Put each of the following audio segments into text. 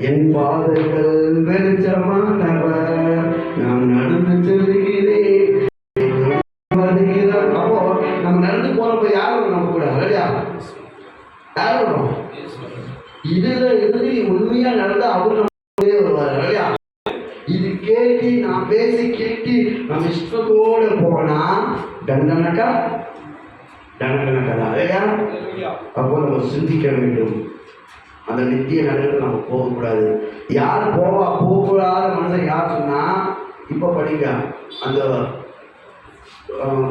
என் பாதைகள் வெளிச்சமானவர், நான் நடந்து செல்கிறேன். அப்போ நம்ம நடந்து போறப்ப யாரும் நம்ம கூட இல்லையா? யாரும் இதுல இருந்து உண்மையா நடந்தா அவரு நம்ம வருவார் இல்லையா? இது கேட்டு நான் பேசி கேட்டு நம்ம இஷ்டத்தோட போனா தண்டனக்கா தான் இல்லையா? அப்போ நம்ம சிந்திக்க வேண்டும். அந்த நித்திய நடுவில் நம்ம போகக்கூடாது. யார் போகக்கூடாத மனுஷன் யார் சொன்னா, இப்ப படிக்க அந்த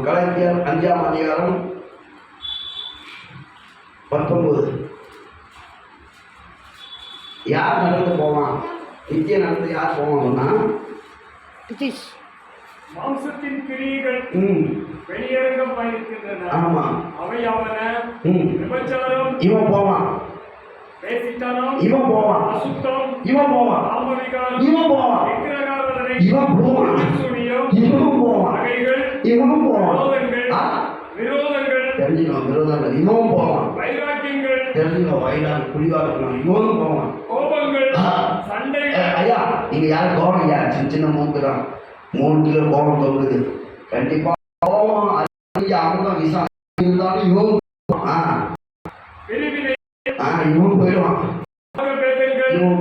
கலைஞர் 5ஆம் அதிகாரம் 19 யார் நடந்து போவான்? நித்திய நடந்து யார் போவாங்கன்னா மாம்சத்தின் கிரியைகள் வெளியரங்கமாயிருக்கின்றன. ஆமா, அவையாவன விபச்சாரம், இவன் போவான். பேசித்தனம், இவன் போவான். அசுத்தம், இவன் போவான். காமவிகாரம், இவன் போவான். விக்கிரகாராதனை, இவன் போவான். சூனியம், இவன் போவான். நகைகள், இவன் போவான். விரோதங்கள் தெரிஞ்சுக்கணும். விரோதங்கள் இவன் போவான். வைராக்கியங்கள் தெரிஞ்சுக்கணும். வயலாக குடிவாரம் இவன் போவான். கோபங்கள், சண்டைகள். ஐயா நீங்க யாரும் கோபம் ஐயா சின்ன சின்ன மூக்கு தான் 3 கிலோ கோபம் தொகுது. கண்டிப்பா கோபம் அவங்க விசா இருந்தாலும் இவன் இவன் போயிடுவான். இவன்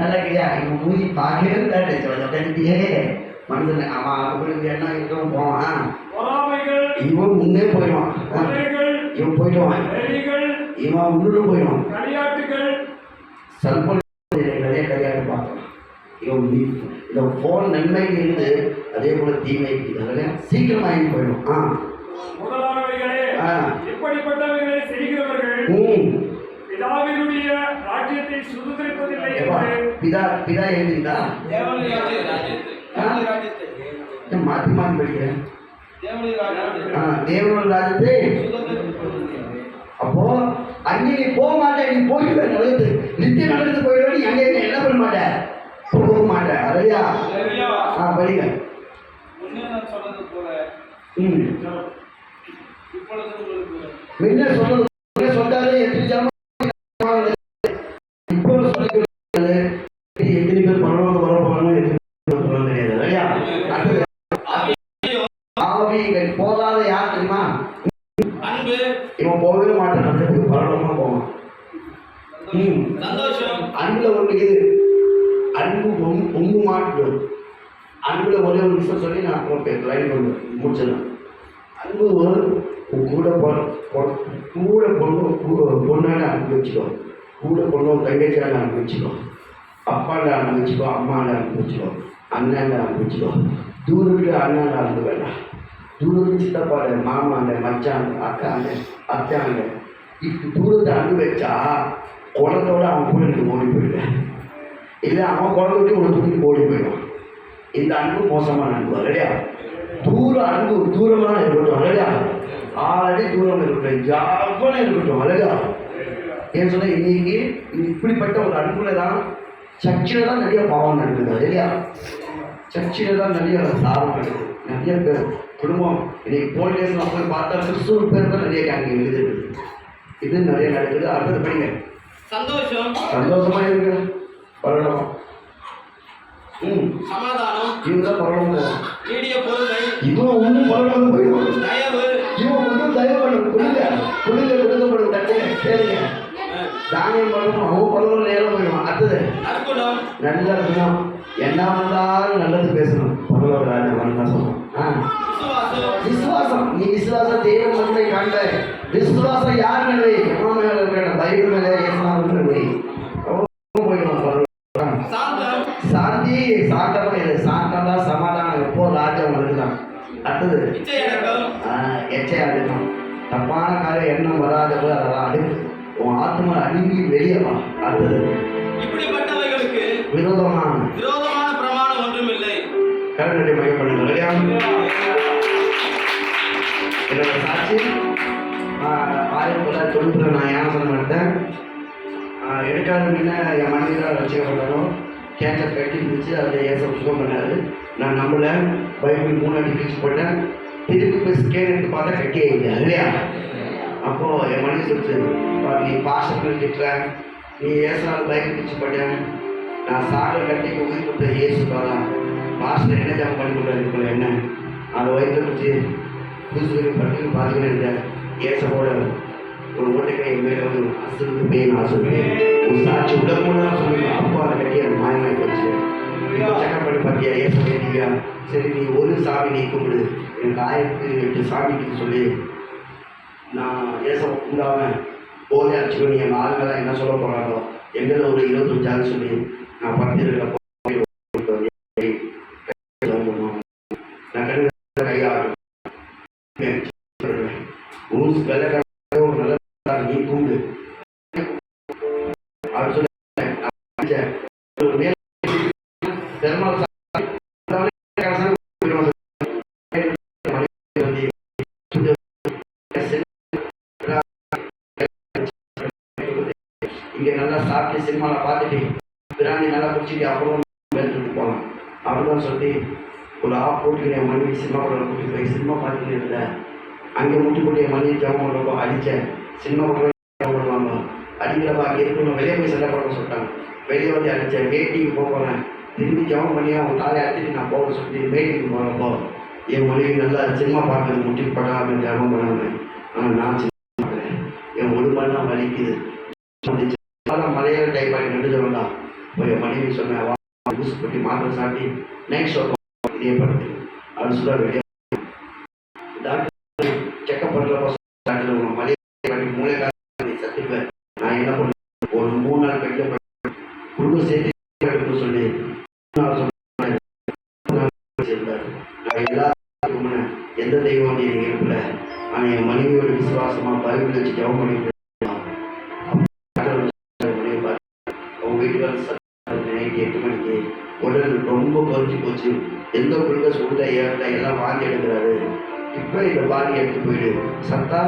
நல்ல இவன் மூடி பார்க்கவே மனுஷன் அவன் அவங்களுக்கு என்ன இருக்கவும் போவான். இவன் முன்னே போயிடுவான். இவன் போயிடுவான். இவன் உள்ளும் போயிடுவான். செல்போன் நிறைய கையாட்டு பார்க்கலாம். இவன் இந்த போன் நன்மைக்கு இருந்து அதே போல தீமைக்கு அதில் சீக்கிரமாக போயிடும். எப்படிப்பட்டவர்களை செய்கிறவர்கள் பிதாவினுடைய ராஜ்யத்தை சுதந்திரிப்பதில்லை. பிதா எழுதிட்டா மாற்றி மாற்றி படிக்கிறேன். தேவனோட ராஜ்யத்தை அப்போ அங்கே நீ போக மாட்டேன். நீ போயிடுவ நடந்து நித்திய நடந்து போயிடுவ. நீ அங்கே என்ன பண்ண மாட்டேன், போக மாட்டேன். அதையா படிங்க. முன்ன சொன்னது சொன்னாலே எத்தனை இப்போ எத்தனை பேர் பரவாயில்ல வர போறாங்க சொல்ல தெரியாது. போகாத யார் தெரியுமா? இவன் போகவே மாட்டான். பரவாயில்லமா போவான். அன்புல ஒன்று இது அன்பு பொங்கு மாட்டு. அன்புல ஒரே ஒரு விஷயம் சொல்லி நான் லைன் பண்ண முடிச்சிடலாம். அன்பு கூட பொண்ணால அனுப்பி வச்சுக்கோ. கூட பொண்ணு தங்கச்சியால அனுப்பி வச்சுக்கோ. அப்பாண்ட அனுப்பி வச்சுக்கோ. அம்மாண்ட அனுப்பி வச்சுக்கோ. அண்ணாண்ட அனுப்பி வச்சுக்கோ. தூரத்துக்கு அண்ணாண்ட அனுப்ப வேண்டாம். தூரத்துக்கு சித்தப்பாடு மாமாண்ட மச்சாண்ட அக்காண்ட அத்தாண்ட இப்படி தூரத்தை அனுப்பி வச்சா குழந்தையோட அவன் கூட ஓடி போயிடுவேன். இல்லை அவன் குழந்தை ஒரு தூக்கி ஓடி போயிடுவான். இந்த அன்பு மோசமான அன்பு இல்லையா? தூர அன்பு தூரமான இருக்கட்டும் இல்லையா? ஆல்ரெடி தூரம் இருக்கட்டும், ஜாப்பான இருக்கட்டும் இல்லையா? ஏன்னு சொன்னா இன்னைக்கு இப்படிப்பட்ட ஒரு அன்புல தான் சர்ச்சில தான் நிறைய பாவம் நடக்குது இல்லையா? சர்ச்சில தான் நிறைய சாபம் நடக்குது. நிறைய பேர் குடும்பம் இன்னைக்கு போலீஸ் போய் பார்த்தா 600 பேர் தான் நிறைய அங்கே எழுதுது. இது நிறைய நடக்குது. அடுத்தது படிங்க. சந்தோஷமா இருக்கு பரவலம். சமாதானம் இதுதான் பரவலம் போகும். இதுவும் ஒன்றும் பரவலம் போயிடும். இவன் ஒன்றும் தயவு பண்ணும். கொடுக்கப்படும் தட்டுங்க கேளுங்க. தானியம் பரவலும் அவன் பரவலும் நேரம் போயிடுவான். அடுத்தது நல்ல குணம். என்ன வந்தாலும் நல்லது பேசணும். பரவல ராஜா வந்தா சொல்லுவோம். விசுவாசம். நீ விசுவாசம் தெய்வம் மண்ணை காண்ட விசுவாசம் யார் மேலே எவ்வளோ மேலே இருக்கிற பைபிள் மேலே ஏசாவை போயிடுவான். சாந்தி சாந்தமா இது. சாந்தமா சமாதானம் எப்போ ராஜா வருதுதான். அடுத்தது எச்சை அடிக்கும். தப்பான காரியம் எண்ணம் வராதது அதெல்லாம் அடுக்கு. உன் ஆத்மா அணுகி வெளியே வா. அடுத்தது விரோதமான பிரமாணம் ஒன்றும் இல்லை. கருணை மையப்படுங்க இல்லையா? என்னோட சாட்சி 1990 நான் ஞானசனம் எடுத்தேன். எடுக்காத முன்ன என் மனைவி தான் ரசிக்கப்பட்டாலும் கேன்சர் கட்டி இருந்துச்சு. அதில் ஏச சுகம் பண்ணாரு. நான் நம்மள பைபிள் 3 அடி கிழிச்சு போட்டேன். திருப்பி போய் ஸ்கேன் எடுத்து பார்த்தா கட்டியே இல்லை இல்லையா? அப்போ என் மனைவி சொல்லிச்சு, நீ பாஸ்டர் திட்டுற, நீ ஏசாவது பைக் பிடிச்சு போட்ட, நான் சாகர கட்டி உயிர் கொடுத்த ஏசு தான் பாஸ்டர் என்ன ஜாம் பண்ணி கொடுத்தாரு என்ன அதை வயிற்று பிடிச்சி புதுசு பட்டு பார்த்தீங்கன்னா இந்த ஏசவோட ஒரு ஓட்டைக்கை மேலே வந்து அசுக்கு பெயின் ஆசுவேன் ஒரு சாட்சி உடம்புலாம் சொல்லுங்க. அப்போ அதை கட்டி அது மாயமாய் போச்சு. செக்கப் பண்ணி பார்த்தியா ஏச வேண்டியா? சரி நீ ஒரு சாமி நீ கும்பிடு, எனக்கு 1008 சாமிக்கு சொல்லி நான் ஏச கும்பிடாம போதே அடிச்சுக்கோ. நீ எங்கள் ஆளுங்கெல்லாம் என்ன சொல்ல போகிறாங்களோ எங்களை ஒரு 25 சொல்லி நான் படுத்திருக்க நான் கண்டு கையாடும் ஊஸ் வெள்ளை நல்ல நீ தூண்டு அப்படின்னு சொல்லி இங்கே நல்லா சாப்பிட்டு சினிமாவில் பார்த்துட்டு பிராணி நல்லா குடிச்சிட்டு அப்புறம் எடுத்துட்டு போகலாம் அப்படிதான் சொல்லி ஒரு ஆப் போட்டு என் மனைவி சினிமா படம் கூட்டிட்டு போய் சினிமா பார்த்துட்டு இருந்தேன். அங்கே முட்டி போட்டு என் மனைவி ஜாமம் பண்ணுறப்போ அடித்தேன். சினிமா படம் ஜாமம் பண்ணுவாங்க அடிக்கிறப்ப அங்கே இருக்கணும் வெளியே போய் சண்டை போட சொல்லிட்டாங்க. வெளியே வந்து அடித்தேன். மீட்டிங் போகிறேன். திரும்பி ஜாமம் பண்ணி அவங்க தாலை அடிச்சுட்டு நான் போக சொல்லிட்டு மீட்டிங் போகிறப்போ என் மனைவி நல்லா சினிமா பார்க்குறது முட்டி படாமல் ஜாமம் பண்ணாமல். ஆனால் நான் சினிமா பார்க்குறேன். என் உடம்பெல்லாம் வலிக்குது. மலையாள டைப்பாக நடுஞ்ச வேண்டாம். போய் என் மனைவி சொன்னேன், ஊசி பட்டி மாத்திரை சாப்பிட்டு நைட் ஷோ இதே படுத்து அப்படின்னு சொல்ல வெளியே டாக்டர் செக்அப் பண்ணுறப்போ டாக்டர் மலையாள மூளைக்காக சத்துப்பேன். நான் என்ன பண்ணுவேன், ஒரு 3 நாள் பெட்டில் குடும்ப சேர்த்து சொல்லி நான் எல்லாருக்கும் எந்த தெய்வம் வந்து எனக்கு இருக்கல. ஆனால் என் மனைவியோட விசுவாசமாக பைபிள் வச்சு ஜெபம் பண்ணிட்டு நைட்டு 8 மணிக்கு உடல் ரொம்ப குறைஞ்சி போச்சு. எந்த குளுக்கோஸ் உள்ள ஏறல எல்லாம் வாந்தி எடுக்கிறாரு. இப்போ இந்த பாதி எடுத்து போயிடு சத்தா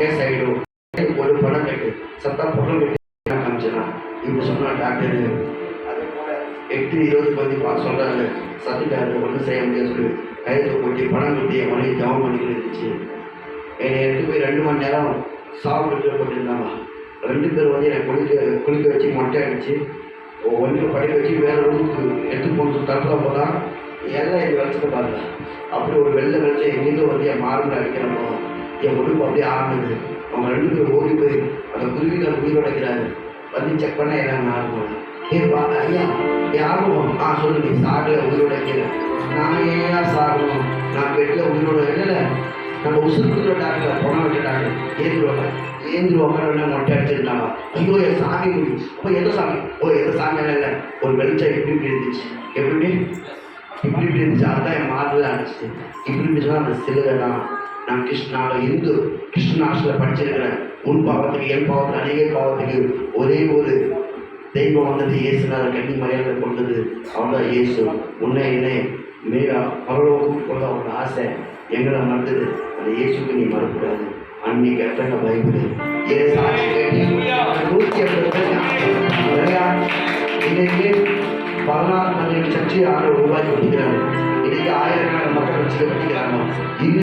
கேஸ் ஆகிடும். ஒரு படம் கட்டு சத்தா பொருள் கட்டி காமிச்சனா இப்படி சொன்னா டாக்டரு. அதே போல 8:20 வந்து சொல்கிறாரு சத்துட்டாரு ஒன்றும் செய்ய முடியாது சொல்லி கையத்தை போட்டி பணம் கட்டி என் மனைவி ஜபம் பண்ணிக்கிட்டு இருந்துச்சு. என்னை எடுத்து போய் 2 மணி நேரம் சாப்பிட்டு போட்டிருந்தாங்க. 2 பேர் வந்து என்னை குளிக்க வச்சு மொட்டை அடிச்சு ஒன்று படிக்க வச்சு வேறு ரூமுக்கு எடுத்து போட்டு தடுக்க போதான் எல்லாம் என் வெளிச்சத்தை பாருங்க. அப்படி ஒரு வெள்ளை வெளிச்சம் எங்கேயும் வந்து என் மார்பில் அடிக்கிறப்போ என் உடம்பு அப்படியே ஆனது. அவங்க 2 பேர் ஓடி போய் அந்த குருவிகள் உயிரோடைக்கிறாரு. வந்து செக் பண்ண என்ன ஆகும் ஐயா என் ஆர்வம் சொல்லு நீ சாப்பிட உயிரோடைக்கிறேன். நான் ஏன் சாகணும், நான் பெட்டில் உயிரோட இல்லை நம்ம உசுறு டாக்டர் பணம் வச்ச டாக்டர் ஏந்திருவாங்க மொட்டை அடிச்சிருந்தாங்க. ஐயோ என் சாமி முடியும். அப்போ எந்த சாமி எந்த சாமியால இல்லை ஒரு வெளிச்சம் இப்படி இருந்துச்சு. எப்படி இப்படி இருந்துச்சு. அதுதான் என் மார்பில் அடிச்சு இப்படி இருந்துச்சுன்னா அந்த சிலுவை தான். நான் இந்து கிருஷ்ண ஆசில் படிச்சிருக்கிறேன். உன் பாவத்துக்கு என் பாவத்துக்கு அநேக பாவத்துக்கு ஒரே ஒரு தெய்வம் வந்தது இயேசுனால கண்ணி மரியாதை கொண்டது. அவன்தான் இயேசு. உன்னை என்னை மிக பரவ கூப்பிட்டு கொள்ள அவனோட ஆசை எங்களை மறுத்தது. அந்த இயேசுக்கு நீ மறக்கூடாது. அன்னைக்கு எத்தனை பைபிள் இன்னைக்கு 16 சர்ச்சை 6 ரூபாய்க்கு படிக்கிறாங்க. இன்னைக்கு 1000 மக்கள் வச்சு படிக்கிறாங்க.